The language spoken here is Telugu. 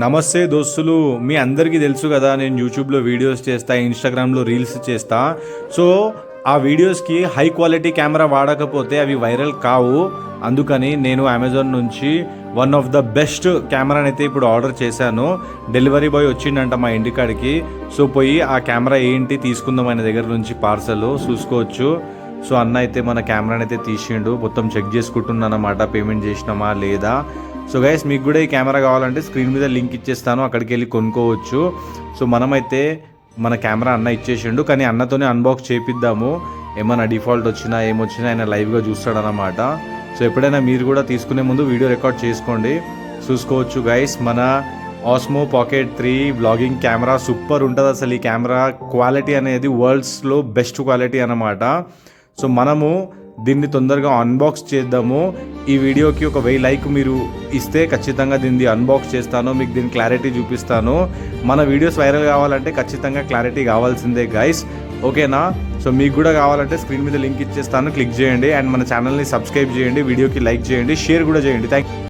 నమస్తే దోస్తులు, మీ అందరికీ తెలుసు కదా, నేను యూట్యూబ్లో వీడియోస్ చేస్తా, ఇన్స్టాగ్రామ్లో రీల్స్ చేస్తా. సో ఆ వీడియోస్కి హై క్వాలిటీ కెమెరా వాడకపోతే అవి వైరల్ కావు. అందుకని నేను అమెజాన్ నుంచి వన్ ఆఫ్ ద బెస్ట్ కెమెరాని అయితే ఇప్పుడు ఆర్డర్ చేశాను. డెలివరీ బాయ్ వచ్చిండంట మా ఇంటికాడికి. సో పోయి ఆ కెమెరా ఏంటి తీసుకుందాం ఆయన దగ్గర నుంచి పార్సల్ చూసుకోవచ్చు. సో అన్న అయితే మన కెమెరాని అయితే తీసిండు, మొత్తం చెక్ చేసుకుంటున్నాను అన్నమాట, పేమెంట్ చేసినామా లేదా. సో గైస్, మీకు కూడా ఈ కెమెరా కావాలంటే స్క్రీన్ మీద లింక్ ఇచ్చేస్తాను, అక్కడికి వెళ్ళి కొనుక్కోవచ్చు. సో మనమైతే మన కెమెరా అన్న ఇచ్చేసిండు, కానీ అన్నతోనే అన్బాక్స్ చేపిద్దాము. ఏమైనా డిఫాల్ట్ వచ్చినా ఏమొచ్చినా ఆయన లైవ్గా చూస్తాడనమాట. సో ఎప్పుడైనా మీరు కూడా తీసుకునే ముందు వీడియో రికార్డ్ చేసుకోండి. చూసుకోవచ్చు గైస్, మన Osmo pocket 3 vlogging camera super ఉంటుంది. అసలు ఈ కెమెరా క్వాలిటీ అనేది వరల్డ్స్లో బెస్ట్ క్వాలిటీ అన్నమాట. సో మనము దీన్ని తొందరగా అన్బాక్స్ చేద్దాము. ఈ వీడియోకి ఒక 1000 లైక్ మీరు ఇస్తే ఖచ్చితంగా దీన్ని అన్బాక్స్ చేస్తాను, మీకు దీని క్లారిటీ చూపిస్తాను. మన వీడియోస్ వైరల్ కావాలంటే ఖచ్చితంగా క్లారిటీ కావాల్సిందే గైస్, ఓకేనా. సో మీకు కూడా కావాలంటే స్క్రీన్ మీద లింక్ ఇచ్చేస్తాను, క్లిక్ చేయండి. అండ్ మన ఛానల్ని సబ్స్క్రైబ్ చేయండి, వీడియోకి లైక్ చేయండి, షేర్ కూడా చేయండి. థ్యాంక్